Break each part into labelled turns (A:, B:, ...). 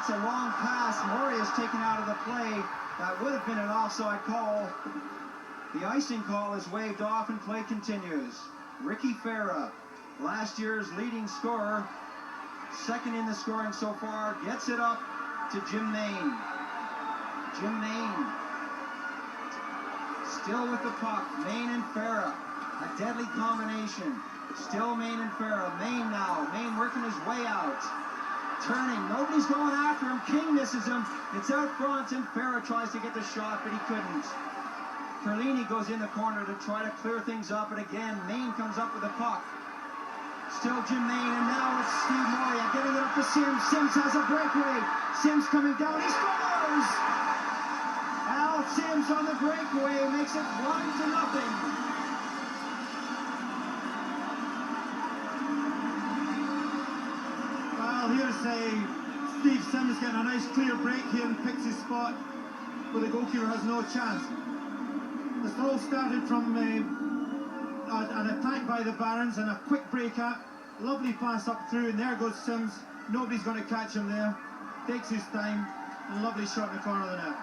A: That's a long pass. Moria is taken out of the play. That would have been an offside call. The icing call is waved off and play continues. Ricky Farah, last year's leading scorer, second in the scoring so far, gets it up to Jim Main. Jim Main still with the puck. Main and Farah, a deadly combination. Still Main and Farah. Main now. Main working his way out. Turning. Nobody's going after him. King misses him. It's out front, and Farah tries to get the shot, but he couldn't. Perlini goes in the corner to try to clear things up, and again, Main comes up with the puck. Still Jim Main, and now it's Steve Moria getting it up to Sims. Sims has a breakaway. Sims coming down. He scores! Al Sims on the breakaway makes it 1-0.
B: Here's Steve Sims getting a nice clear break here and picks his spot where the goalkeeper has no chance. The throw started from an attack by the Barons and a quick break up. Lovely pass up through, and there goes Sims. Nobody's going to catch him there. Takes his time, and lovely shot in the corner of the net.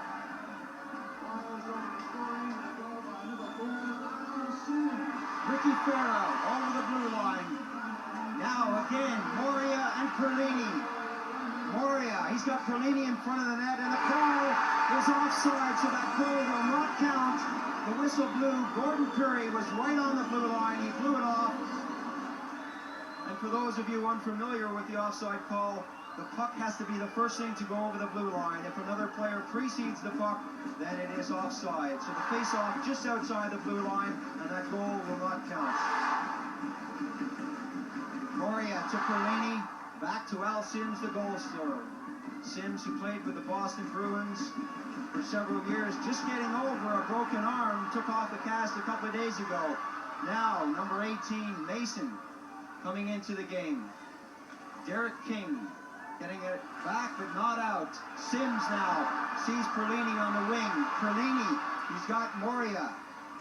A: Ricky Farah over the blue line. Now again, Moria and Perlini. Moria, he's got Perlini in front of the net, and the call is offside, so that goal will not count. The whistle blew. Gordon Curry was right on the blue line. He blew it off. And for those of you unfamiliar with the offside call, the puck has to be the first thing to go over the blue line. If another player precedes the puck, then it is offside. So the face-off just outside the blue line, and that goal will not count. Moria to Perlini, back to Al Sims, the goal scorer. Sims, who played with the Boston Bruins for several years, just getting over a broken arm, took off the cast a couple of days ago. Now, number 18, Mason, coming into the game. Derek King, getting it back but not out. Sims now sees Perlini on the wing. Perlini, he's got Moria,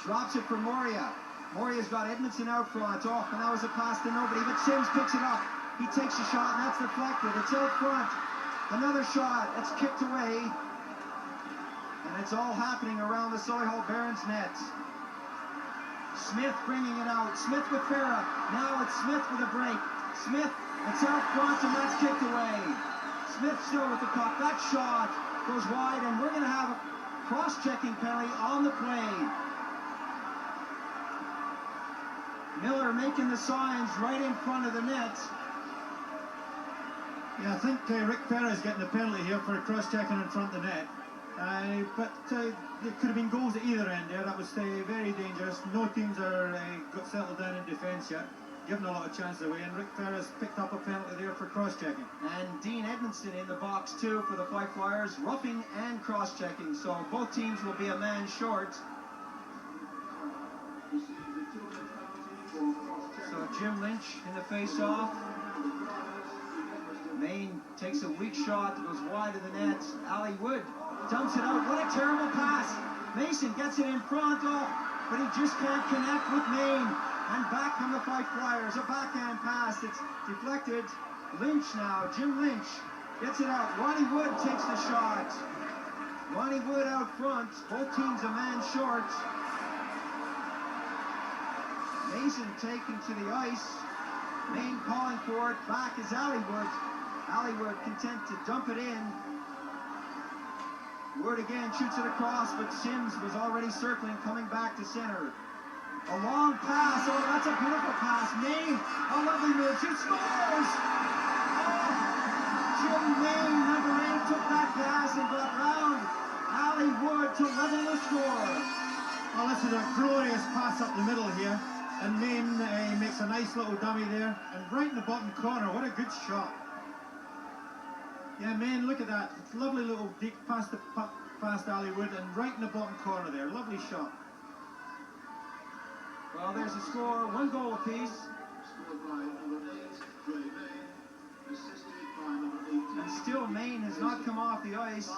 A: drops it for Moria. Moria's got Edmondson out front. Oh, and that was a pass to nobody, but Sims picks it up. He takes a shot, and that's deflected. It's out front. Another shot. It's kicked away. And it's all happening around the Solihull Barons net. Smith bringing it out. Smith with Farah. Now it's Smith with a break. Smith, it's out front, and that's kicked away. Smith still with the puck. That shot goes wide, and we're going to have a cross-checking penalty on the play. Miller making the signs right in front of the net.
B: Yeah, I think Rick Farah is getting the penalty here for cross-checking in front of the net. But there could have been goals at either end there. That was very dangerous. No teams are got settled down in defence yet. Given a lot of chances away, and Rick Farah's picked up a penalty there for cross-checking.
A: And Dean Edmondson in the box too for the Fife Flyers, roughing and cross-checking. So both teams will be a man short. So Jim Lynch in the face-off. Main takes a weak shot that goes wide of the net. Ali Wood dumps it out. What a terrible pass. Mason gets it in front, but he just can't connect with Main. And back come the Fife Flyers. A backhand pass. It's deflected. Lynch now. Jim Lynch gets it out. Ronnie Wood takes the shot. Ronnie Wood out front. Both teams a man short. Mason taken to the ice. Main calling for it. Back is Allywood. Allywood content to dump it in. Wood again shoots it across, but Sims was already circling, coming back to center. A long pass. Oh, that's a beautiful pass. Main, a lovely move. She scores! Oh, Jim Main, number 8, took that pass and got round Allywood to level the score.
B: Well, this is a glorious pass up the middle here. And Main makes a nice little dummy there. And right in the bottom corner, what a good shot. Yeah, Main, look at that. It's lovely little deep past Allywood and right in the bottom corner there. Lovely shot.
A: Well, there's a score, 1 goal apiece. And still Main has not come off the ice.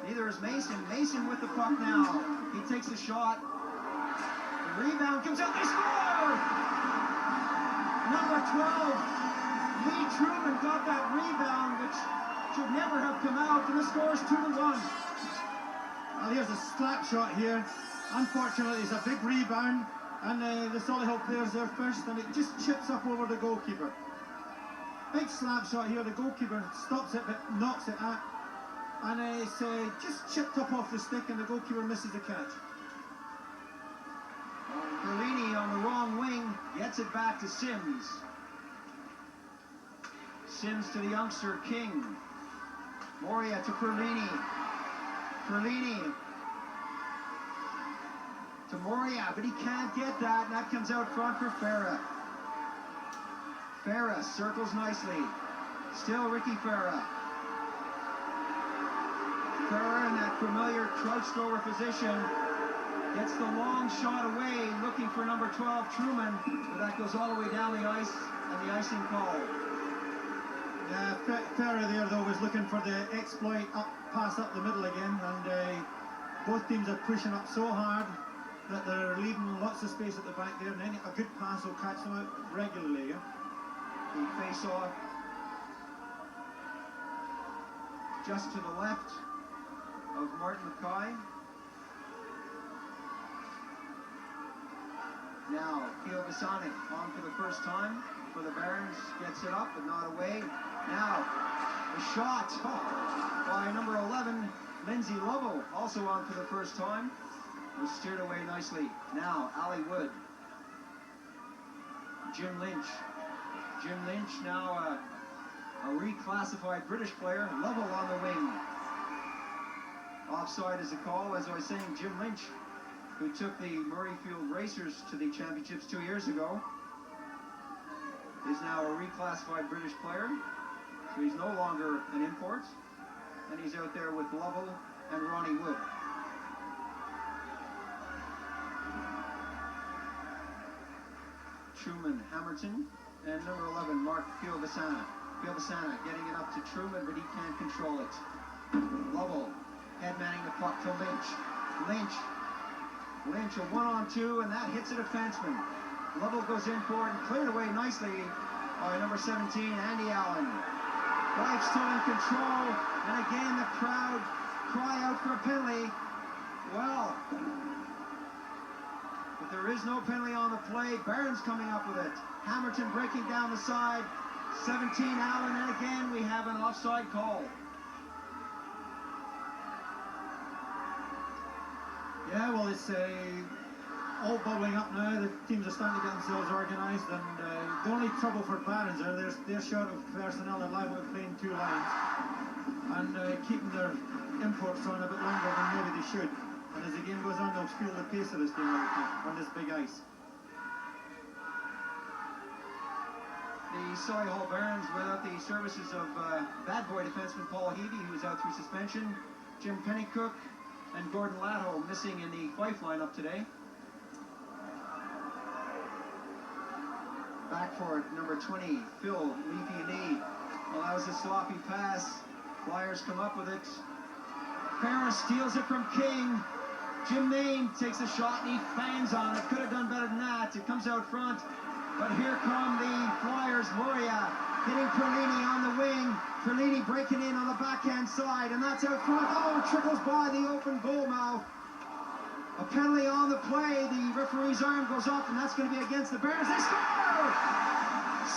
A: Neither is Mason. Mason with the puck now. He takes a shot. The rebound comes out. They score! Number 12, Lee Truman got that rebound, which should never have come out, and the score is 2-1.
B: Well, here's a slap shot here. Unfortunately, it's a big rebound, and the Solihull players there first, and it just chips up over the goalkeeper. Big slap shot here. The goalkeeper stops it, but knocks it out, and it's just chipped up off the stick, and the goalkeeper misses the catch.
A: Perlini on the wrong wing gets it back to Sims. Sims to the youngster King. Moria to Perlini. Perlini to Moria, but he can't get that, and that comes out front for Farah. Farah circles nicely. Still Ricky Farah. Farah in that familiar crouched over position. Gets the long shot away, looking for number 12, Truman, but that goes all the way down the ice, and the icing call.
B: Farah there, though, was looking for the exploit pass up the middle again, and both teams are pushing up so hard that they're leaving lots of space at the back there, and a good pass will catch them out regularly. Yeah?
A: The face-off just to the left of Martin Mackay. Now, Keo Vasanic on for the first time for the Barons, gets it up but not away. Now, the shot by number 11, Lindsay Lovell, also on for the first time. Was steered away nicely. Now, Ali Wood. Jim Lynch. Jim Lynch, now a reclassified British player. Lovell on the wing. Offside is a call. As I was saying, Jim Lynch, who took the Murrayfield Racers to the championships 2 years ago, is now a reclassified British player. So he's no longer an import. And he's out there with Lovell and Ronnie Wood. Truman, Hamilton, and number 11, Mark Fiobasana. Fiobasana getting it up to Truman, but he can't control it. Lovell, head manning the puck to Lynch. Lynch, a 1-on-2, and that hits a defenseman. Lovell goes in for it and cleared away nicely by number 17, Andy Allen. Fife still in control, and again the crowd cry out for a penalty. Well, but there is no penalty on the play. Barron's coming up with it. Hamilton breaking down the side. 17 Allen, and again we have an offside call.
B: Yeah, well, it's all bubbling up now. The teams are starting to get themselves organised, and the only trouble for Barons are they're short of personnel. They're liable to play in two lines and keeping their imports on a bit longer than maybe they should. And as the game goes on, they'll feel the pace of this game on this big ice.
A: The Solihull Barons without the services of bad boy defenseman Paul Heavey, who's out through suspension, Jim Pennycook, and Gordon Latto missing in the Fife lineup today. Back for it, number 20, Phil Leafy-Lee. Well, that was a sloppy pass. Flyers come up with it. Ferris steals it from King. Jim Main takes a shot and he fangs on it. Could have done better than that. It comes out front. But here come the Flyers. Moria hitting Perlini on the wing. Perlini breaking in on the backhand side, and that's out front. Oh, it trickles by the open goal mouth. A penalty on the play. The referee's arm goes up, and that's going to be against the Bears. They score!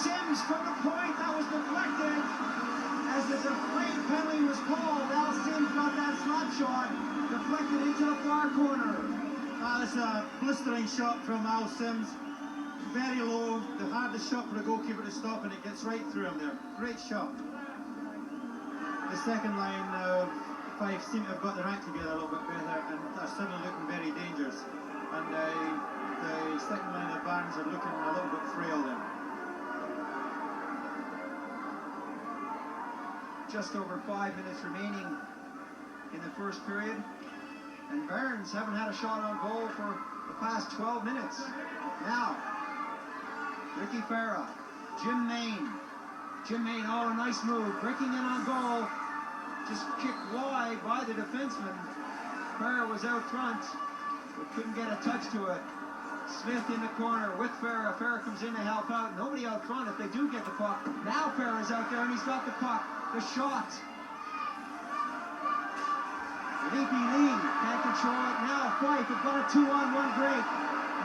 A: Sims from the point. That was deflected. As the deflated penalty was called, Al Sims got that slap shot deflected into the far corner.
B: That's a blistering shot from Al Sims. Very low, the hardest shot for the goalkeeper to stop, and it gets right through him there. Great shot. The second line of Fife seem to have got their act together a little bit better and are suddenly looking very dangerous. And the second line of Barnes are looking a little bit frail there.
A: Just over 5 minutes remaining in the first period. And Barnes haven't had a shot on goal for the past 12 minutes. Now, Ricky Farah, Jim Main, oh, nice move, breaking in on goal, just kicked wide by the defenseman. Farah was out front, but couldn't get a touch to it. Smith in the corner with Farah. Farah comes in to help out. Nobody out front if they do get the puck. Now Farah's out there and he's got the puck. The shot Leapy Lee can't control it. Now Fife have got a 2-on-1 break.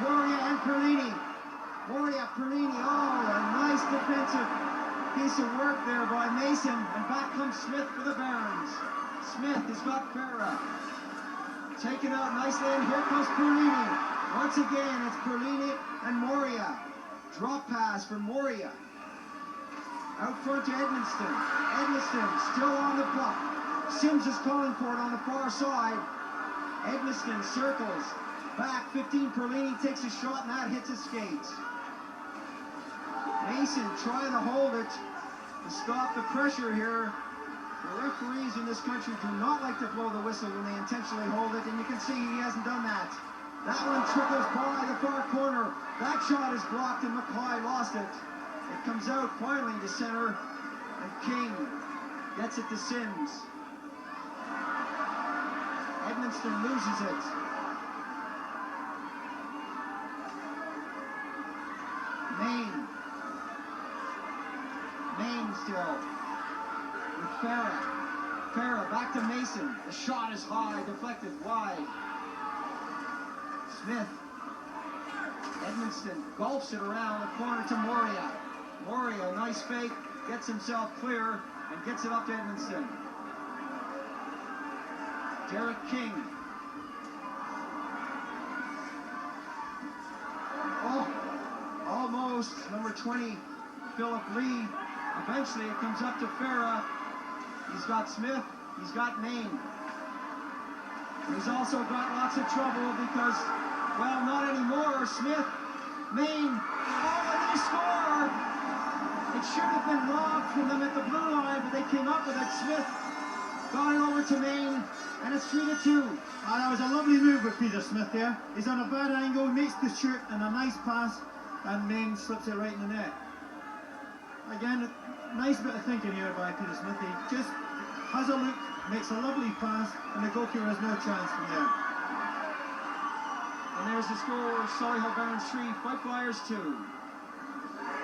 A: Moria and Perlini. Perlini. Oh, a nice defensive piece of work there by Mason. And back comes Smith for the Barons. Smith has got Farah. Taken out nicely, and here comes Perlini. Once again, it's Perlini and Moria. Drop pass for Moria. Out front to Edmonston. Edmonston still on the puck. Sims is calling for it on the far side. Edmonston circles. Back 15, Perlini takes a shot, and that hits his skates. Mason trying to hold it to stop the pressure here. The referees in this country do not like to blow the whistle when they intentionally hold it, and you can see he hasn't done that. That one trickles by the far corner. That shot is blocked, and McCoy lost it. It comes out finally to center, and King gets it to Sims. Edmonston loses it. Main still with Farah. Farah back to Mason. The shot is high, deflected wide. Smith. Edmonston gulps it around the corner to Moria. Moria, nice fake, gets himself clear and gets it up to Edmonston. Derek King. Oh, almost. Number 20, Philip Lee. Eventually it comes up to Farah. He's got Smith. He's got Maine. He's also got lots of trouble because, well, not anymore. Smith, Maine. Oh, and they score! It should have been robbed from them at the blue line, but they came up with it. Smith got it over to Maine, and it's 3-2.
B: Oh, that was a lovely move with Peter Smith there. He's on a bad angle, makes the shoot, and a nice pass, and Maine slips it right in the net. Again, nice bit of thinking here by Peter Smith. He just has a look, makes a lovely pass, and the goalkeeper has no chance from there.
A: And there's the score, Solihull Barons 3, Fife Flyers 2.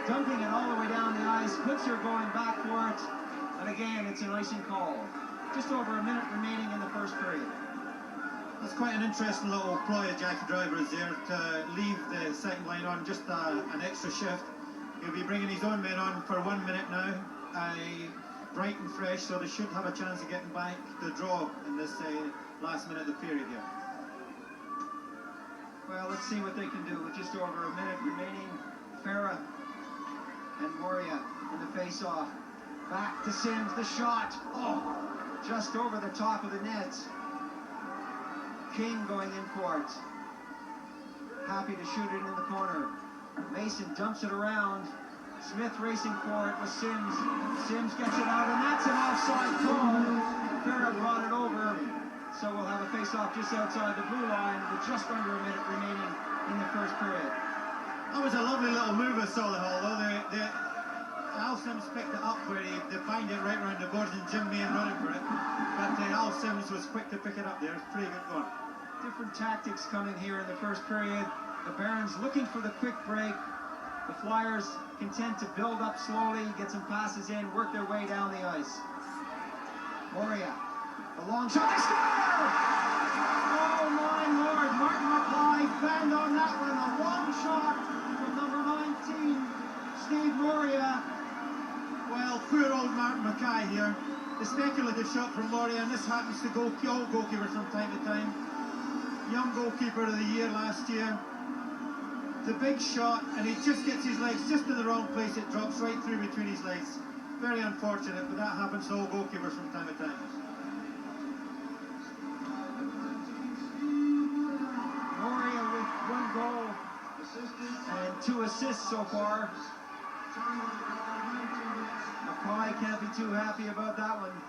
A: Dumping it all the way down the ice, Putzer going back for it, and again, it's an icing call. Just over a minute remaining in the first period.
B: That's quite an interesting little ploy of Jackie Drivers there to leave the second line on just an extra shift. He'll be bringing his own men on for 1 minute now, bright and fresh, so they should have a chance of getting back the draw in this last minute of the period here.
A: Well, let's see what they can do with just over a minute remaining. Farah and Moria in the face-off. Back to Sims, the shot. Oh, just over the top of the net. King going in for it. Happy to shoot it in the corner. Mason dumps it around. Smith racing for it with Sims. Sims gets it out, and that's an offside call. Farah brought it over. So we'll have a face-off just outside the blue line with just under a minute remaining in the first period.
B: That was a lovely little move of Solihull, though. Al Sims picked it up where they find it right around the boards, and Jim Main running for it. But Al Sims was quick to pick it up there. It's pretty good going.
A: Different tactics coming here in the first period. The Barons looking for the quick break. The Flyers content to build up slowly, get some passes in, work their way down the ice. Moria, the long shot, they score! Oh my lord, Martin McCoy banged on that one. A long shot from number 19, Steve Moria.
B: Well, poor old Martin Mackay here. The speculative shot from Moria, and this happens to all goalkeepers from time to time. Young goalkeeper of the year last year. The big shot, and he just gets his legs just in the wrong place. It drops right through between his legs. Very unfortunate, but that happens to all goalkeepers from time to time.
A: Moria with 1 goal and 2 assists so far. McCoy can't be too happy about that one.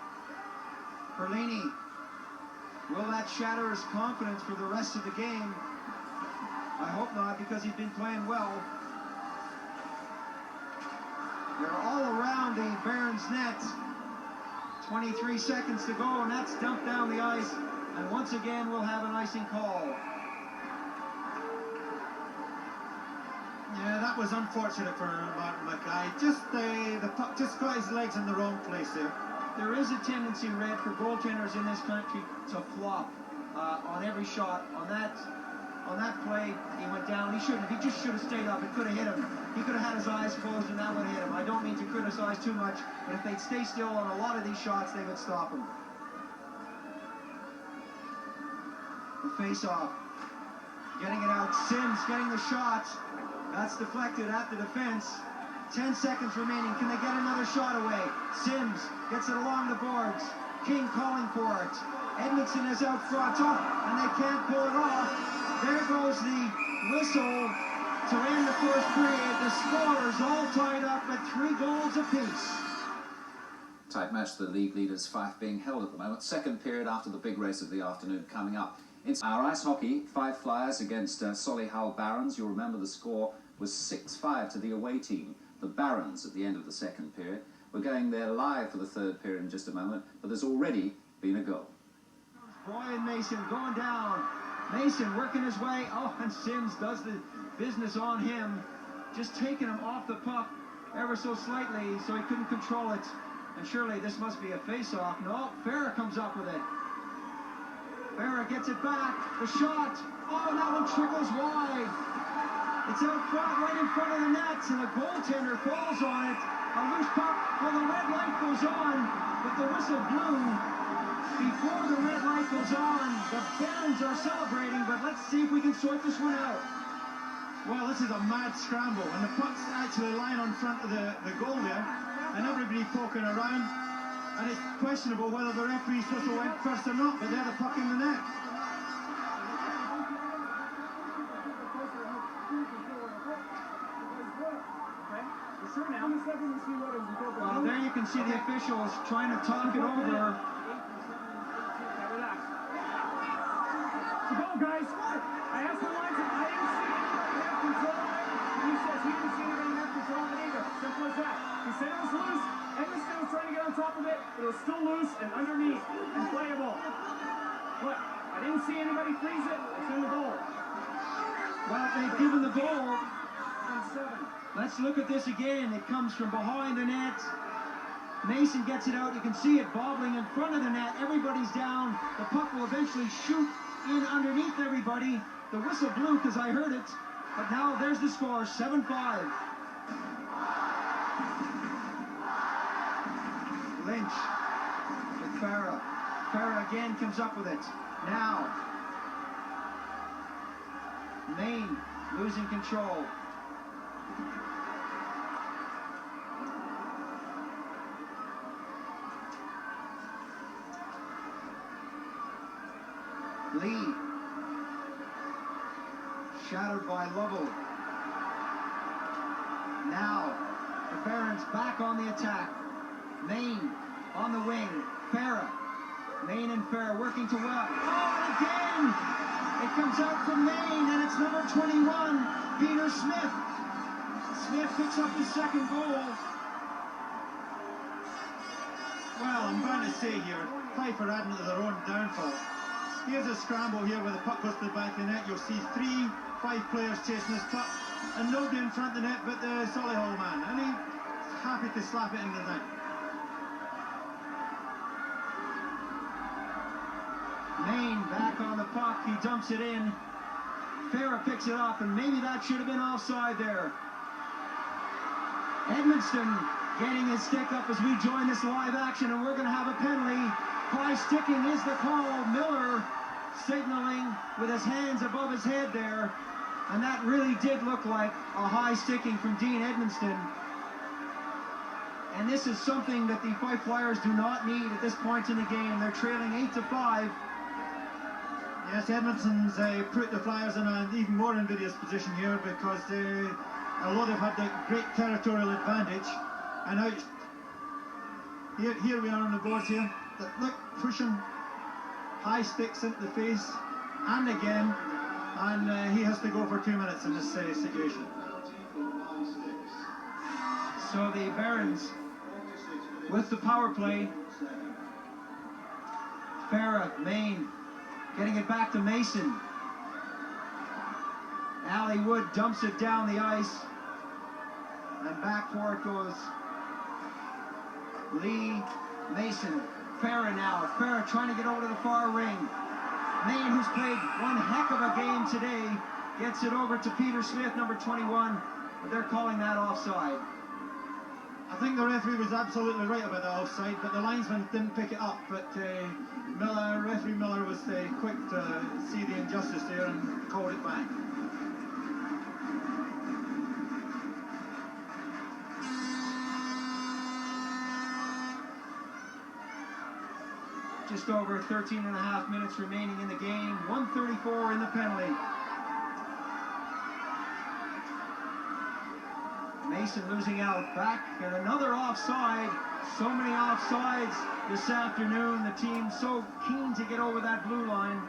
A: Perlini, will that shatter his confidence for the rest of the game? I hope not, because he's been playing well. They're all around the Barons net. 23 seconds to go, and that's dumped down the ice. And once again, we'll have an icing call.
B: Yeah, that was unfortunate for Martin Mackay. The puck just got his legs in the wrong place there.
A: there is a tendency, Red, for goaltenders in this country to flop on every shot. On that play, he went down. He shouldn't have. He just should have stayed up. It could have hit him. He could have had his eyes closed and that would have hit him. I don't mean to criticize too much, but if they'd stay still on a lot of these shots, they would stop him. The face-off. Getting it out. Sims getting the shot. That's deflected at the defense. 10 seconds remaining. Can they get another shot away? Sims gets it along the boards. King calling for it. Edmondson is out front. Oh, and they can't pull it off. There goes the whistle to end the first period. The scorers all tied up at 3 goals apiece.
C: Tight match, the league leaders Fife being held at the moment. Second period after the big race of the afternoon coming up. It's our ice hockey, Fife Flyers against Solihull Barons. You'll remember the score was 6-5 to the away team, the Barons, at the end of the second period. We're going there live for the third period in just a moment, but there's already been a goal.
A: Brian Mason going down. Mason working his way. Oh, and Sims does the business on him. Just taking him off the puck ever so slightly so he couldn't control it. And surely this must be a face-off. No, Farah comes up with it. Farah gets it back. The shot. Oh, that one trickles wide. It's out front, right in front of the net, and a goaltender falls on it. A loose puck. Well, the red light goes on, but the whistle blew before the red light goes on. The Barons are celebrating, but let's see if we can sort this one out.
B: Well, this is a mad scramble, and the puck's actually lying on front of the goal there, and everybody poking around, and it's questionable whether the referee's whistle went first or not, but they're the puck in the net.
A: Well, there you can see the officials trying to talk it over.
D: Go, guys. I asked the lines, I didn't see it. They have control of it. He says he didn't see it, they have control of it either. Simple as that. He said it was loose. Edmondson was trying to get on top of it. It was still loose and underneath and playable. But I didn't see anybody freeze it. It's in the goal.
A: Well, they've given the goal.
D: On 7.
A: Let's look at this again. It comes from behind the net. Mason gets it out. You can see it bobbling in front of the net. Everybody's down. The puck will eventually shoot in underneath everybody. The whistle blew because I heard it. But now there's the score, 7-5. Lynch with Farah. Farah again comes up with it. Now, Maine losing control. Lee, shadowed by Lovell. Now, the Barons back on the attack. Maine on the wing. Farah. Maine and Farah working to well. Oh, and again! It comes out from Maine, and it's number 21, Peter Smith. Smith picks up his second goal.
B: Well, I'm going to say here, Fife are adding to their own downfall. Here's a scramble here where the puck goes to the back of the net. You'll see 5 players chasing this puck, and nobody in front of the net but the Solihull man. And he's happy to slap it into the net.
A: Maine back on the puck. He dumps it in. Farah picks it up, and maybe that should have been offside there. Edmondson getting his stick up as we join this live action, and we're going to have a penalty. High sticking is the call. Miller signaling with his hands above his head there, and that really did look like a high sticking from Dean Edmondson. And this is something that the Fife Flyers do not need at this point in the game. They're trailing 8-5.
B: Yes, Edmondson's put the Flyers in an even more invidious position here because although they've had the great territorial advantage, and now here we are on the boards here. Look, pushing high sticks into the face, and again, and he has to go for 2 minutes in this situation.
A: So the Barons with the power play. Farah, Maine, getting it back to Mason. Ali Wood dumps it down the ice, and back for it goes Lee Mason, Farah now. Farah trying to get over to the far ring. Maine, who's played one heck of a game today, gets it over to Peter Smith, number 21, but they're calling that offside.
B: I think the referee was absolutely right about the offside, but the linesman didn't pick it up. But referee Miller was quick to see the injustice there and called it back.
A: Just over 13 and a half minutes remaining in the game. 1:34 in the penalty. Mason losing out. Back and another offside. So many offsides this afternoon. The team so keen to get over that blue line.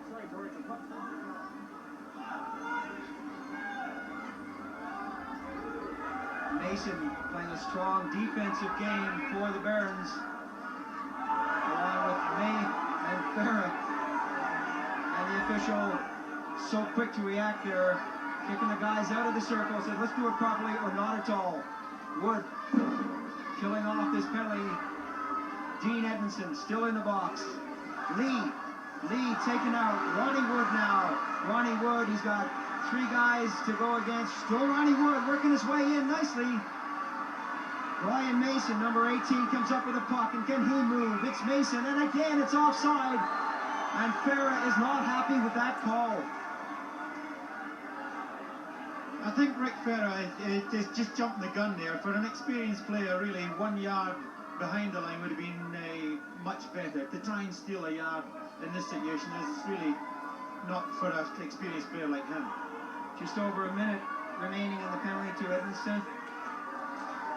D: Sorry, George.
A: Mason playing a strong defensive game for the Barons, along with May and Farah. And the official so quick to react there, kicking the guys out of the circle, said let's do it properly or not at all. Wood killing off this penalty. Dean Edmondson still in the box. Lee taken out. Ronnie Wood now. Ronnie Wood, he's got three guys to go against. Still Ronnie Wood working his way in nicely. Ryan Mason, number 18, comes up with a puck, and can he move? It's Mason, and again it's offside. And Farah is not happy with that call.
B: I think Rick Farah just jumped the gun there. For an experienced player, really, 1 yard behind the line would have been much better. To try and steal a yard in this situation is really not for an experienced player like him.
A: Just over a minute remaining in the penalty to Edmondson.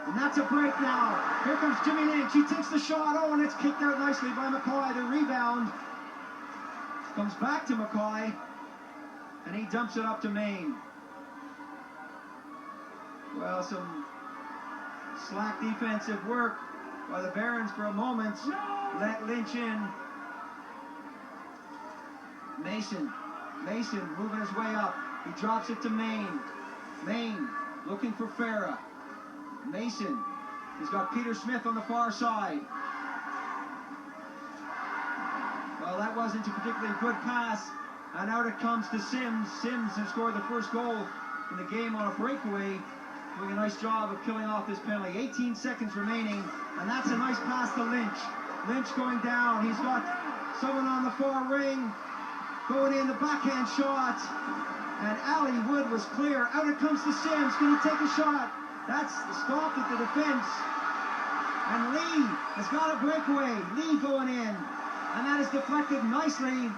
A: And that's a break now. Here comes Jimmy Lynch. He takes the shot. Oh, and it's kicked out nicely by McCoy. The rebound comes back to McCoy, and he dumps it up to Maine. Well, some slack defensive work by the Barons for a moment. Let Lynch in. Mason moving his way up. He drops it to Maine. Maine looking for Farah. Mason, he's got Peter Smith on the far side. Well, that wasn't a particularly good pass, and out it comes to Sims. Sims, who scored the first goal in the game on a breakaway, doing a nice job of killing off this penalty. 18 seconds remaining, and that's a nice pass to Lynch. Lynch going down. He's got someone on the far ring, going in the backhand shot, and Ali Wood was clear. Out it comes to Sims. Can he take a shot? That's stopped at the defense. And Lee has got a breakaway. Lee going in. And that is deflected nicely.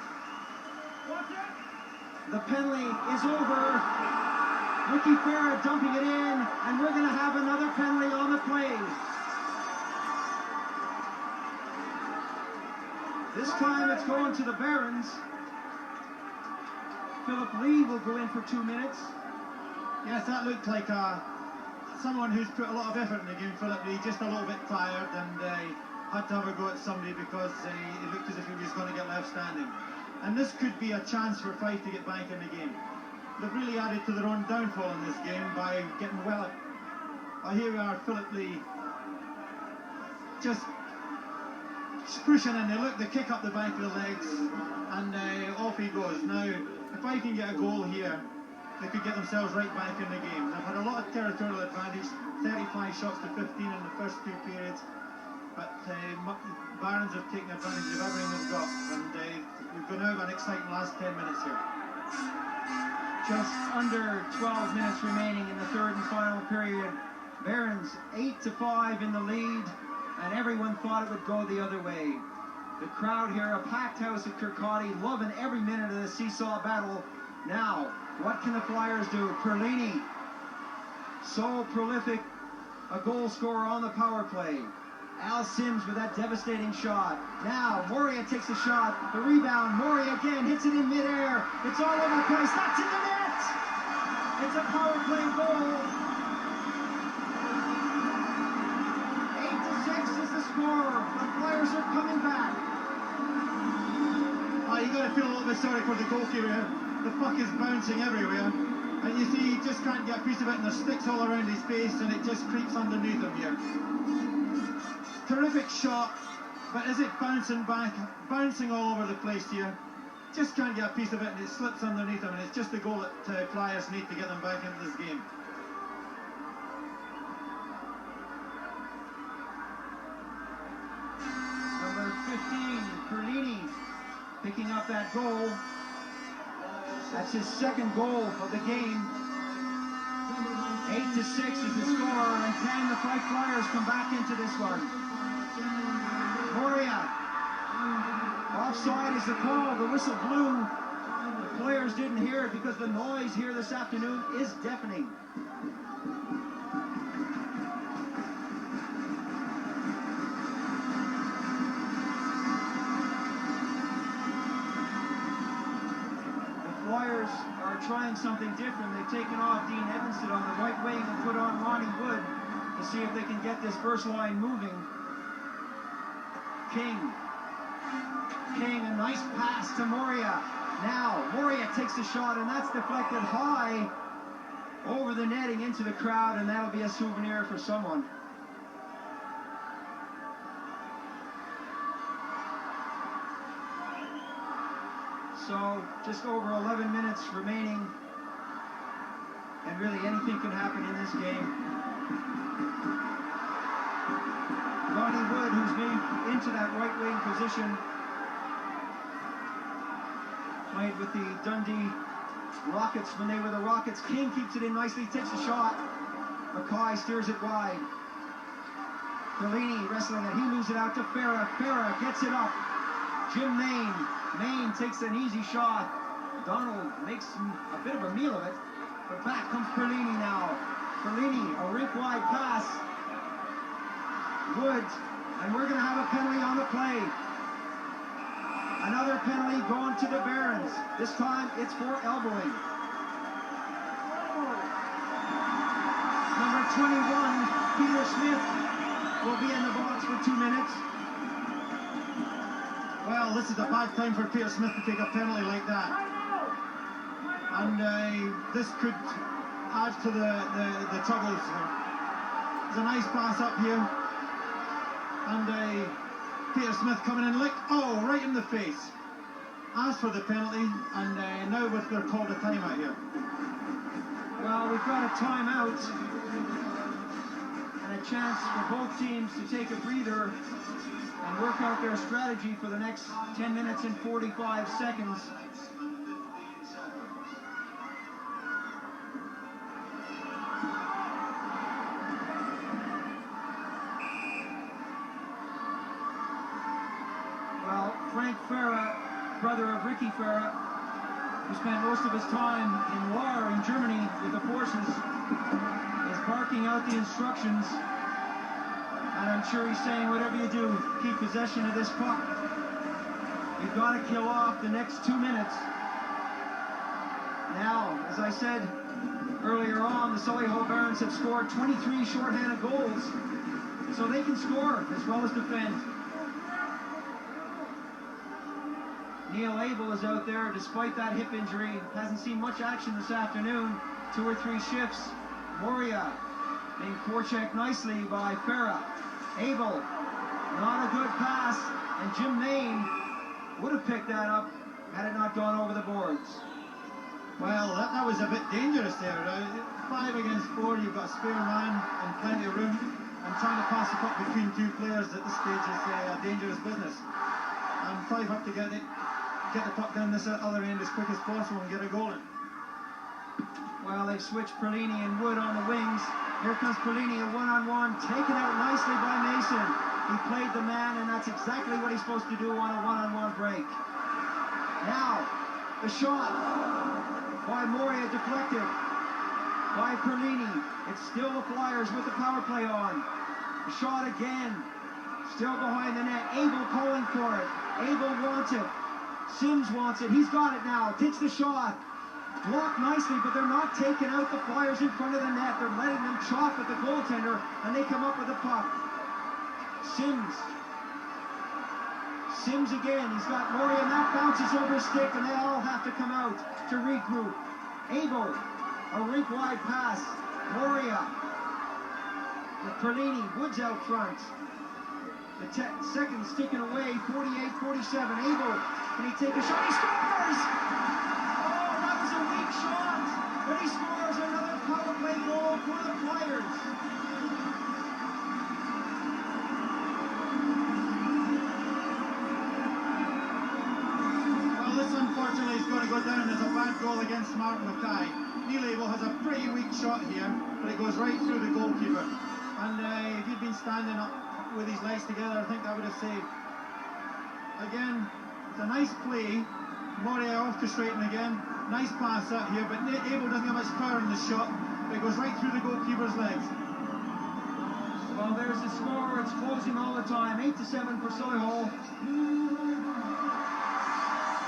A: The penalty is over. Ricky Farah dumping it in. And we're going to have another penalty on the play. This time it's going to the Barons. Philip Lee will go in for 2 minutes.
B: Yes, that looked like someone who's put a lot of effort in the game. Philip Lee, just a little bit tired, and had to have a go at somebody because it looked as if he was going to get left standing. And this could be a chance for Fife to get back in the game. They've really added to their own downfall in this game by getting well. Here we are, Philip Lee, just pushing in. They kick up the back of the legs, and off he goes. Now, if I can get a goal here, they could get themselves right back in the game. They've had a lot of territorial advantage, 35 shots to 15 in the first two periods, but Barons have taken advantage of everything they've got, and we're going to have an exciting last 10 minutes here.
A: Just under 12 minutes remaining in the third and final period. Barons 8-5 in the lead, and everyone thought it would go the other way. The crowd here, a packed house at Kirkcaldy, loving every minute of the seesaw battle. Now, what can the Flyers do? Perlini, so prolific, a goal scorer on the power play. Al Sims with that devastating shot. Now, Moria takes the shot. The rebound, Moria again hits it in midair. It's all over the place. That's in the net! It's a power play goal. 8-6 is the score. The Flyers are coming back.
B: Oh, you got to feel a little bit sorry for the goalkeeper here. The puck is bouncing everywhere. And you see, he just can't get a piece of it, and there's sticks all around his face, and it just creeps underneath him here. Terrific shot, but is it bouncing back, bouncing all over the place here? Just can't get a piece of it, and it slips underneath him, and it's just the goal that Flyers need to get them back into this game.
A: Number 15, Perlini, picking up that goal. That's his second goal of the game. 8-6 is the score, and can the Fife Flyers come back into this one? Moria. Offside is the call. The whistle blew. The players didn't hear it because the noise here this afternoon is deafening. The Flyers are trying something different. They've taken off Dean Evanston on the right wing and put on Ronnie Wood to see if they can get this first line moving. King, a nice pass to Moria. Now, Moria takes the shot, and that's deflected high over the netting into the crowd, and that'll be a souvenir for someone. So, just over 11 minutes remaining, and really anything can happen in this game. Ronnie Wood, who's moved into that right wing position, played with the Dundee Rockets when they were the Rockets. King keeps it in nicely, takes the shot. Mackay steers it wide. Perlini wrestling it, he moves it out to Farah. Farah gets it up. Jim Main. Main takes an easy shot. Donald makes a bit of a meal of it. But back comes Perlini now. Perlini, a rink-wide pass. Wood, and we're going to have a penalty on the play. Another penalty going to the Barons. This time it's for elbowing. Number 21, Peter Smith, will be in the box for 2 minutes.
B: Well, this is a bad time for Peter Smith to take a penalty like that. And this could add to the troubles. There's a nice pass up here. And Peter Smith coming in right in the face. Asked for the penalty, and now they're called a timeout here.
A: Well, we've got a timeout and a chance for both teams to take a breather and work out their strategy for the next 10 minutes and 45 seconds. Well, Frank Farah, brother of Ricky Farah, who spent most of his time in war in Germany with the forces, is barking out the instructions. And I'm sure he's saying, whatever you do, keep possession of this puck. You've got to kill off the next 2 minutes. Now, as I said earlier on, the Solihull Barons have scored 23 shorthanded goals, so they can score as well as defend. Neil Abel is out there despite that hip injury. Hasn't seen much action this afternoon. 2 or 3 shifts. Moria being forechecked nicely by Farah. Abel, not a good pass, and Jim Main would have picked that up had it not gone over the boards.
B: Well, that was a bit dangerous there. 5 against 4, you've got a spare man and plenty of room, and trying to pass the puck between 2 players at this stage is a dangerous business. And Fife have to get the puck down this other end as quick as possible and get a goal in.
A: Well, they've switched Perlini and Wood on the wings. Here comes Perlini, a one-on-one, taken out nicely by Mason. He played the man, and that's exactly what he's supposed to do on a one-on-one break. Now, the shot by Moria deflected by Perlini. It's still the Flyers with the power play on. The shot again, still behind the net. Abel calling for it. Abel wants it. Sims wants it. He's got it now. Takes the shot. Blocked nicely, but they're not taking out the Flyers in front of the net. They're letting them chop at the goaltender, and they come up with the puck. Sims again. He's got Moria, and that bounces over his stick, and they all have to come out to regroup. Abel A rink-wide pass. Moria. With Perlini. Woods out front. The second's taken away. 48-47. Abel. Can he take a shot? He scores! Oh, that was a weak shot. But he scores another power play goal for the Flyers.
B: Well, this unfortunately is going to go down as a bad goal against Martin Mackay. Neil Abel has a pretty weak shot here, but it goes right through the goalkeeper. And if he'd been standing up with his legs together, I think that would have saved. Again, it's a nice play. Moria orchestrating again. Nice pass out here, but Abel doesn't have much power in the shot. But it goes right through the goalkeeper's legs.
A: Well, there's the score. It's closing all the time. 8-7 for Solihull.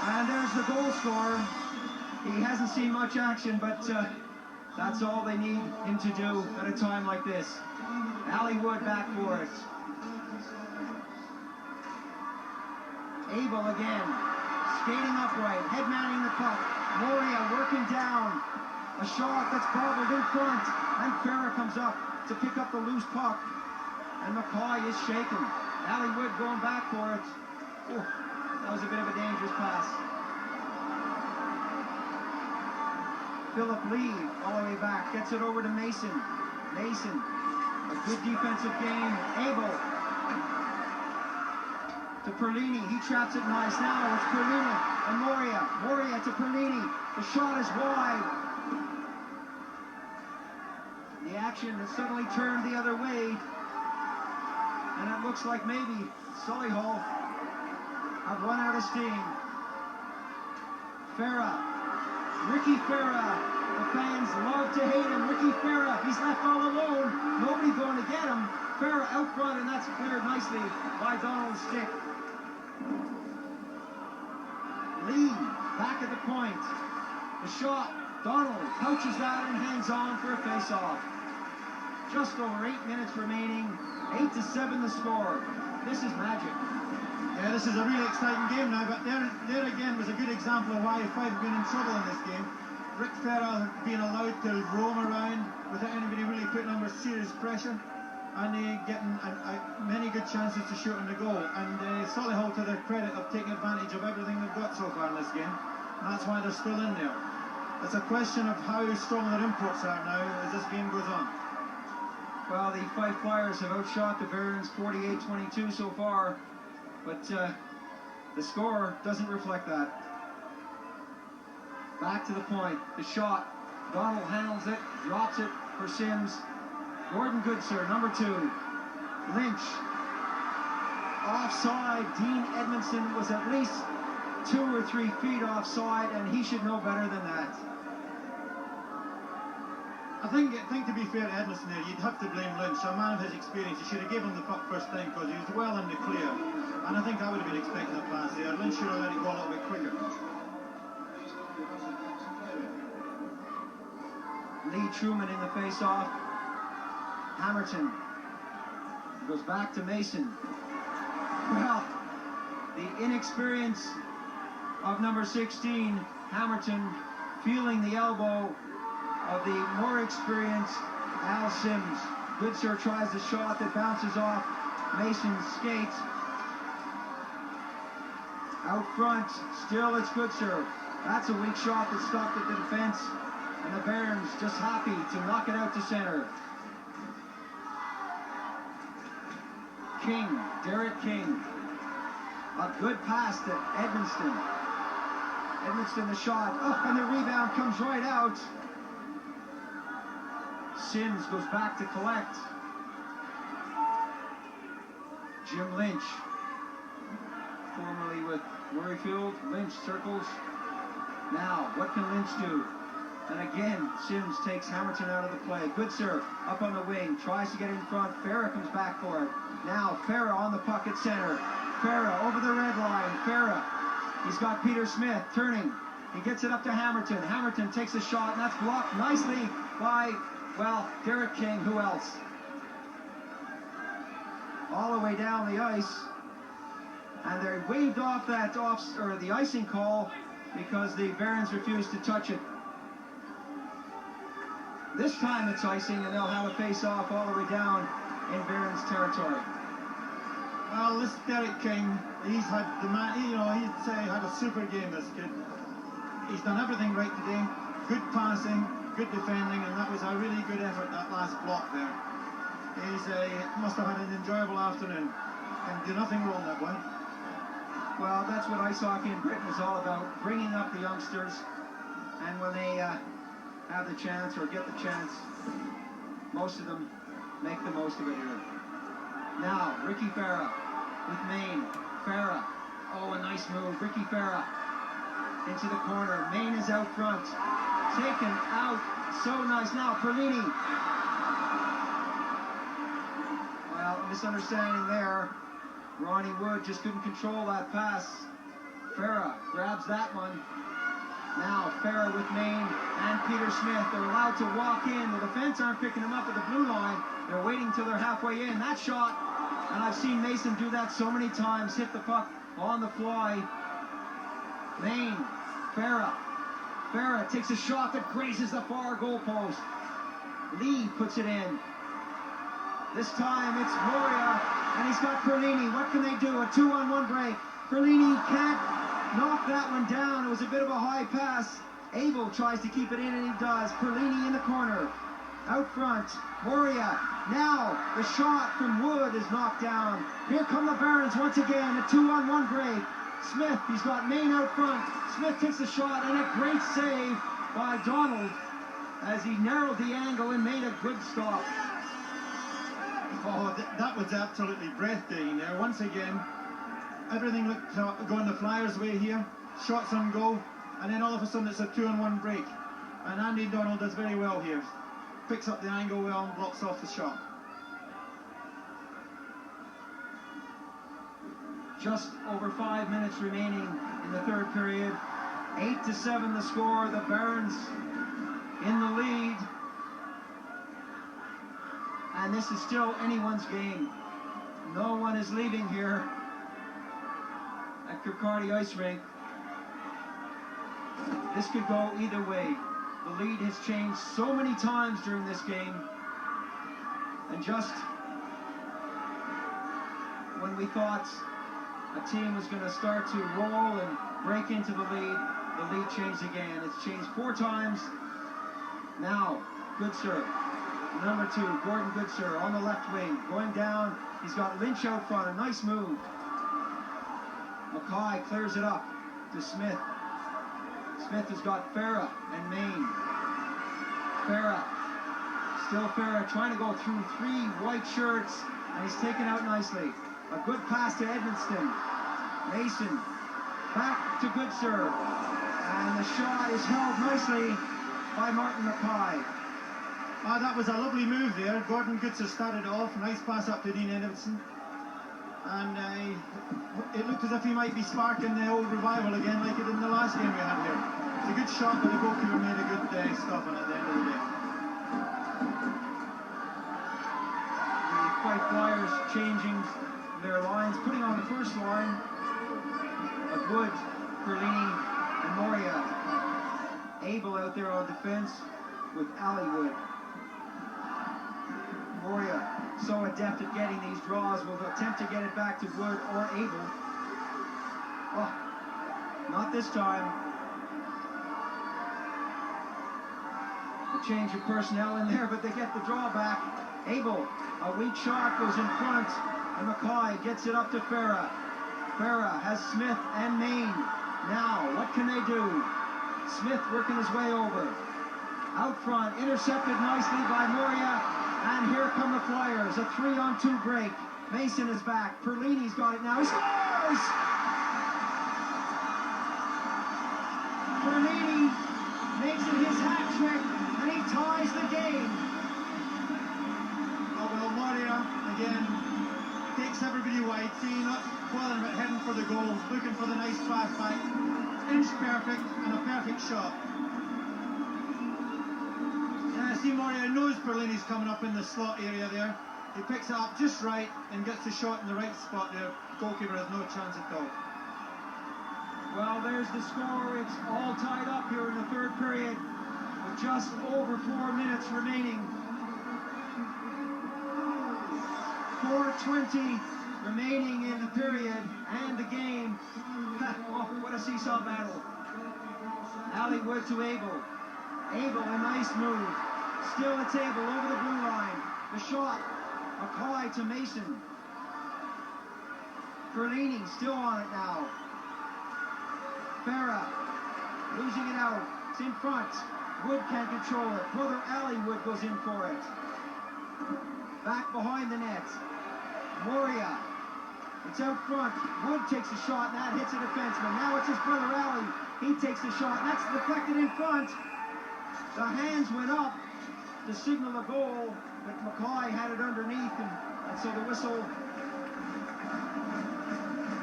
A: And there's the goal scorer. He hasn't seen much action, but that's all they need him to do at a time like this. Ali Wood back for it. Abel again, skating upright, head-manning the puck. Moria working down. A shot that's bobbled in front. And Farah comes up to pick up the loose puck. And Mackay is shaken. Ali Wood going back for it. Oh, that was a bit of a dangerous pass. Philip Lee all the way back. Gets it over to Mason. Mason, a good defensive game. Abel. To Perlini, he traps it nice. Now it's Perlini and Moria. Moria to Perlini. The shot is wide. The action has suddenly turned the other way. And it looks like maybe Solihull have run out of steam. Farah. Ricky Farah. The fans love to hate him. Ricky Farah. He's left all alone. Nobody going to get him. Farah out front, and that's cleared nicely by Donald's stick. Lee back at the point. The shot. Donald pouches that and hangs on for a face-off. Just over 8 minutes remaining. 8-7 the score. This is magic.
B: Yeah, this is a really exciting game now, but there again was a good example of why Fife have been in trouble in this game. Rick Farrell being allowed to roam around without anybody really putting under serious pressure, and getting many good chances to shoot on the goal. And Solihull, to their credit, have taken advantage of everything they've got so far in this game, and that's why they're still in there. It's a question of how strong their imports are now as this game goes on.
A: Well, the Fife Flyers have outshot the Barons 48-22 so far, but the score doesn't reflect that. Back to the point. The shot. Donald handles it, drops it for Sims. Gordon Goodsir, number 2. Lynch. Offside. Dean Edmondson was at least 2 or 3 feet offside, and he should know better than that.
B: I think to be fair to Edmondson there, you'd have to blame Lynch. A man of his experience, he should have given him the puck first time because he was well in the clear. And I think I would have been expecting a pass there. Lynch should have let it go a little bit quicker.
A: Lee Truman in the face-off. Hamilton goes back to Mason. Well, the inexperience of number 16, Hamilton, feeling the elbow of the more experienced Al Sims. Goodsir tries the shot that bounces off Mason's skate. Out front, still it's Goodsir. That's a weak shot that stopped at the defense. And the Barons just happy to knock it out to center. King, Derek King. A good pass to Edmonston. Edmonston the shot. Oh, and the rebound comes right out. Sims goes back to collect. Jim Lynch. Formerly with Murrayfield. Lynch circles. Now, what can Lynch do? And again, Sims takes Hamilton out of the play. Goodsir up on the wing, tries to get in front. Farah comes back for it. Now Farah on the puck at center. Farah over the red line. Farah, he's got Peter Smith turning. He gets it up to Hamilton. Hamilton takes a shot, and that's blocked nicely by, well, Derek King. Who else? All the way down the ice. And they waved off that the icing call because the Barons refused to touch it. This time it's icing, and they'll have a face-off all the way down in Barron's territory.
B: Well, this Derek King, he's had the man, he'd say had a super game, this kid. He's done everything right today. Good passing, good defending, and that was a really good effort, that last block there. He's must have had an enjoyable afternoon. Can do nothing wrong, that boy.
A: Well, that's what ice hockey in Britain is all about, bringing up the youngsters, and when they have the chance or get the chance, most of them make the most of it here. Now, Ricky Farah with Maine. Farah, oh, a nice move. Ricky Farah into the corner. Maine is out front. Taken out. So nice. Now, Perlini. Well, a misunderstanding there. Ronnie Wood just couldn't control that pass. Farah grabs that one. Now, Farah with Maine and Peter Smith. They're allowed to walk in. The defense aren't picking them up at the blue line. They're waiting till they're halfway in. That shot, and I've seen Mason do that so many times, hit the puck on the fly. Maine, Farah. Farah takes a shot that grazes the far goal post. Lee puts it in. This time it's Moria, and he's got Perlini. What can they do? A 2-on-1 break. Perlini can't knock that one down. It was a bit of a high pass. Abel tries to keep it in, and he does. Perlini in the corner. Out front, Moria. Now, the shot from Wood is knocked down. Here come the Barons once again. A 2-on-1 break. Smith, he's got Maine out front. Smith takes the shot, and a great save by Donald as he narrowed the angle and made a good stop.
B: Oh, that was absolutely breathtaking there. Once again, everything looked going the Flyers' way here. Shots on goal, and then all of a sudden it's a 2-on-1 break. And Andy Donald does very well here. Picks up the angle well and blocks off the shot.
A: Just over 5 minutes remaining in the third period. 8-7 the score. The Barons in the lead. And this is still anyone's game. No one is leaving here at Kirkcaldy Ice Rink. This could go either way. The lead has changed so many times during this game. And just when we thought a team was going to start to roll and break into the lead changed again. It's changed 4 times. Now, Goodsir, number 2, Gordon Goodsir on the left wing, going down. He's got Lynch out front, a nice move. Mackay clears it up to Smith. Smith has got Farah and Maine. Farah, still Farah, trying to go through 3 white shirts, and he's taken out nicely. A good pass to Edmonston. Mason, back to Goodsir, and the shot is held nicely by Martin Mackay.
B: That was a lovely move there. Gordon Goodsir started it off. Nice pass up to Dean Edmondson. And it looked as if he might be sparking the old revival again like it did in the last game we had here. It's a good shot, but the goalkeeper made a good stop on it at the end of the day.
A: The Fife Flyers changing their lines, putting on the first line of Wood, Perlini, and Moria. Abel out there on defense with Ali Wood. Moria, so adept at getting these draws, will attempt to get it back to Wood or Abel. Oh, not this time. A change of personnel in there, but they get the draw back. Abel, a weak shot, goes in front, and Mackay gets it up to Farah. Farah has Smith and Maine. Now, what can they do? Smith working his way over. Out front, intercepted nicely by Moria. And here come the Flyers, a 3-on-2 break. Mason is back. Perlini's got it now. He scores! Perlini makes it his hat trick, and he ties the game.
B: Oh well, Moria again takes everybody wide, seeing up, bothering about heading for the goal, looking for the nice pass back. Inch perfect and a perfect shot. See, Moria knows Perlini's coming up in the slot area there. He picks it up just right and gets the shot in the right spot there. Goalkeeper has no chance at all.
A: Well, there's the score. It's all tied up here in the third period with just over 4 minutes remaining. 4:20 remaining in the period and the game. Oh, what a seesaw battle. Ali Wood to Abel. Abel, a nice move. Still a table over the blue line. The shot. McCoy to Mason. Perlini still on it now. Farah losing it out. It's in front. Wood can't control it. Brother Ali Wood goes in for it. Back behind the net. Moria. It's out front. Wood takes a shot and that hits a defenseman. Now it's his brother Ali. He takes the shot and that's deflected in front. The hands went up to signal a goal, but McCoy had it underneath and so the whistle.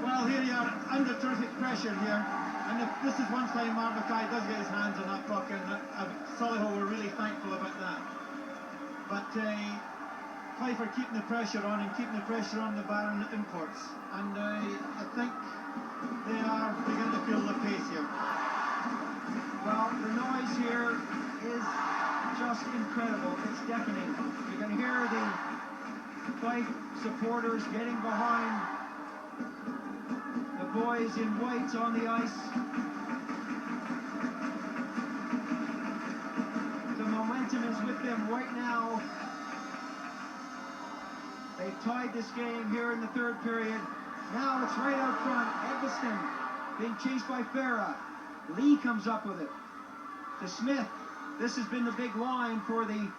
B: Well, here you are, under terrific pressure here. And if this is one time Mark McKay does get his hands on that puck, and Solihull were really thankful about that. But Fife are keeping the pressure on and keeping the pressure on the Baron imports. And I think they are beginning to feel the pace here.
A: Well, the noise here is just incredible. It's deafening. You can hear the Fife supporters getting behind the boys in white on the ice. The momentum is with them right now. They've tied this game here in the third period. Now it's right out front. Eggleston being chased by Farah. Lee comes up with it. To Smith. This has been the big line for the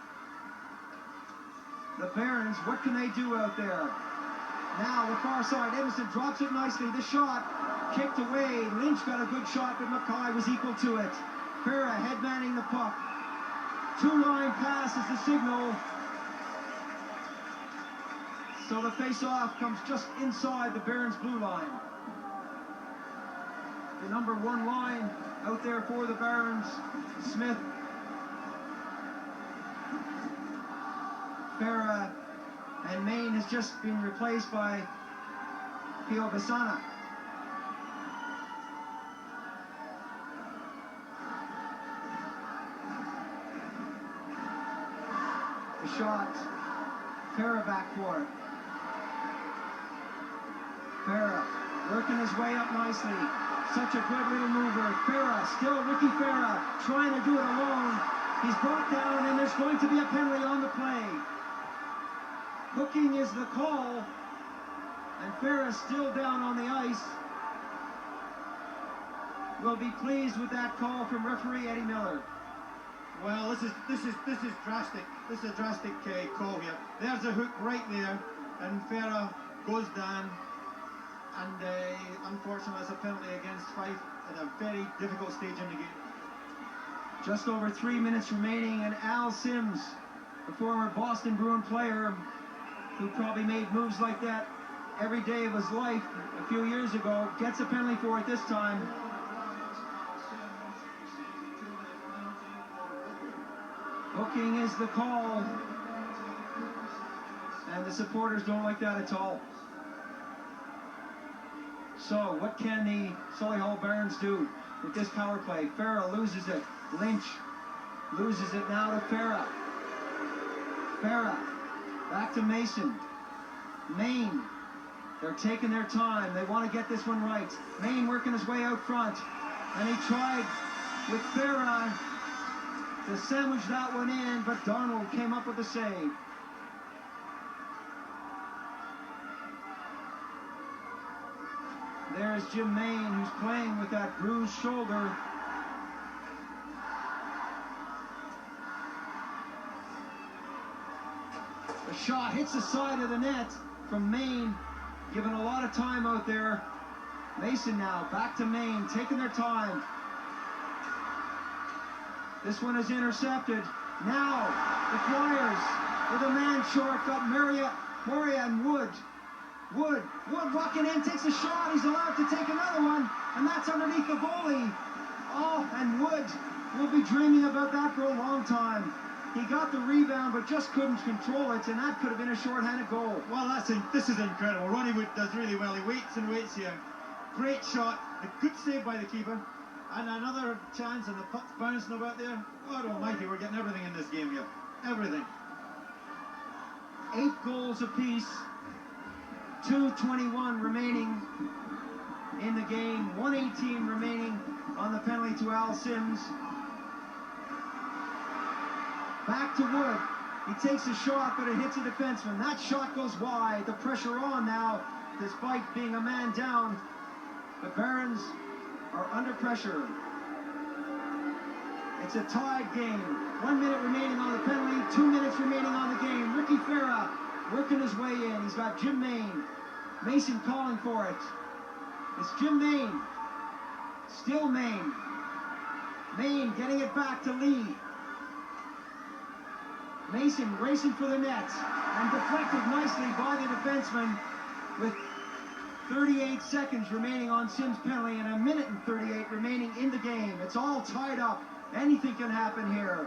A: Barons. What can they do out there? Now the far side. Edmondson drops it nicely. The shot kicked away. Lynch got a good shot, but Mackay was equal to it. Farah headmanning the puck. Two-line pass is the signal. So the face-off comes just inside the Barons blue line. The number one line out there for the Barons. Smith. Farah and Main has just been replaced by Pio Basana. The shot. Farah back for it. Farah working his way up nicely. Such a good little mover. Farah, still Ricky Farah, trying to do it alone. He's brought down and there's going to be a penalty on the play. Hooking is the call. And Farah still down on the ice. Will be pleased with that call from referee Eddie Miller.
B: Well, this is drastic. This is a drastic call here. There's a hook right there, and Farah goes down. And unfortunately, it's a penalty against Fife at a very difficult stage in the game.
A: Just over 3 minutes remaining, and Al Sims, the former Boston Bruin player, who probably made moves like that every day of his life a few years ago, gets a penalty for it this time. Hooking is the call, and the supporters don't like that at all. So, what can the Solihull Barons do with this power play? Farah loses it. Lynch loses it now to Farah. Farah back to Mason. Main. They're taking their time. They want to get this one right. Main working his way out front. And he tried with Farah to sandwich that one in, but Donald came up with a save. There's Jim Main, who's playing with that bruised shoulder. The shot hits the side of the net from Main, given a lot of time out there. Mason now, back to Main, taking their time. This one is intercepted. Now, the Flyers, with a man short, got Moria and Wood. Wood walking in, takes a shot. He's allowed to take another one, and that's underneath the goalie. Oh, and Wood will be dreaming about that for a long time. He got the rebound, but just couldn't control it, and that could have been a short-handed goal.
B: Well, this is incredible. Ronnie Wood does really well. He waits and waits here. Great shot. A good save by the keeper. And another chance, and the puck's bouncing about there. God almighty, we're getting everything in this game here. Everything.
A: 8 goals apiece. 2:21 remaining in the game. 1:18 remaining on the penalty to Al Sims. Back to Wood. He takes a shot, but it hits a defenseman. That shot goes wide. The pressure on now, despite being a man down. The Barons are under pressure. It's a tied game. 1 minute remaining on the penalty, 2 minutes remaining on the game. Ricky Farah working his way in. He's got Jim Main. Mason calling for it. It's Jim Main. Still Main. Main getting it back to Lee. Mason racing for the net and deflected nicely by the defenseman with 38 seconds remaining on Sims' penalty and 1 minute and 38 remaining in the game. It's all tied up. Anything can happen here.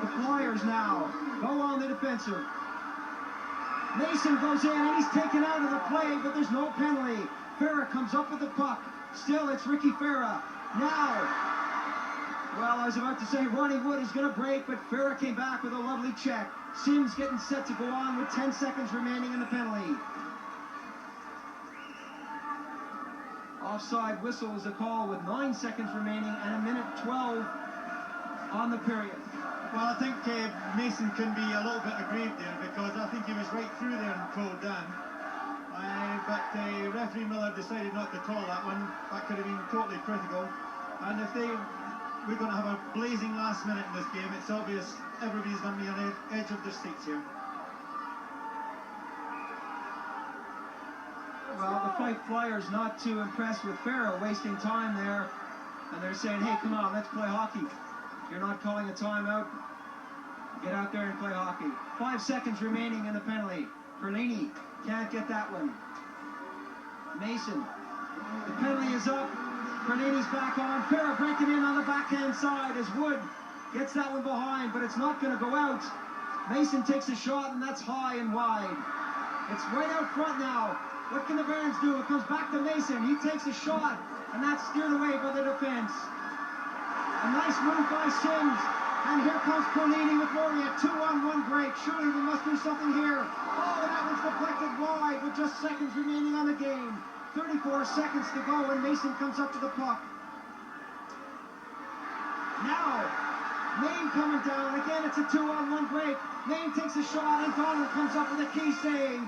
A: The Flyers now go on the defensive. Mason goes in and he's taken out of the play, but there's no penalty. Farah comes up with the puck. Still, it's Ricky Farah. Now, well, I was about to say Ronnie Wood is going to break, but Farah came back with a lovely check. Sims getting set to go on with 10 seconds remaining in the penalty. Offside whistle is a call with 9 seconds remaining and 1 minute 12 on the period.
B: Well, I think Mason can be a little bit aggrieved there because I think he was right through there and pulled down. But referee Miller decided not to call that one. That could have been totally critical. And if we're going to have a blazing last minute in this game, it's obvious everybody's going to be on the edge of their seats here.
A: Well, the Fife Flyers not too impressed with Farah wasting time there. And they're saying, hey, come on, let's play hockey. You're not calling a timeout. Get out there and play hockey. 5 seconds remaining in the penalty. Perlini can't get that one. Mason. The penalty is up. Perlini's back on. Farah breaking in on the backhand side as Wood gets that one behind, but it's not going to go out. Mason takes a shot, and that's high and wide. It's right out front now. What can the Barons do? It comes back to Mason. He takes a shot, and that's steered away by the defense. A nice move by Sims. And here comes Perlini with Laurie. A 2-on-1 break. Surely we must do something here. Oh, that one's deflected wide with just seconds remaining on the game. 34 seconds to go, and Mason comes up to the puck. Now, Main coming down. Again, it's a 2-on-1 break. Main takes a shot, and Donald comes up with a key save.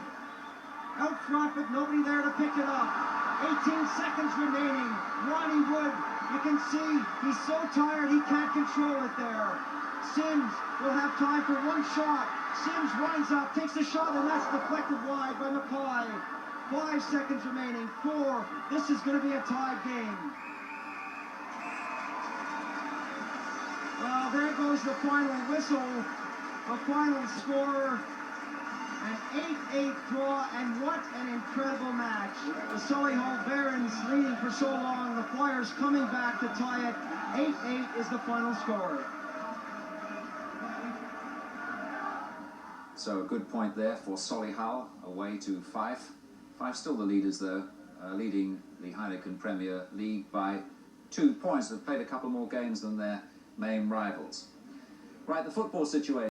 A: Out front, but nobody there to pick it up. 18 seconds remaining. Ronnie Wood, you can see he's so tired he can't control it there. Sims will have time for one shot. Sims winds up, takes a shot, and that's deflected wide by McCoy. 5 seconds remaining. 4. This is going to be a tied game. Well, there goes the final whistle. The final score. An 8-8 draw, and what an incredible match. The Solihull Barons leading for so long. The Flyers coming back to tie it. 8-8 is the final score.
C: So a good point there for Solihull away to Fife. Fife still the leaders though, leading the Heineken Premier League by 2 points. They've played a couple more games than their main rivals. Right, the football situation.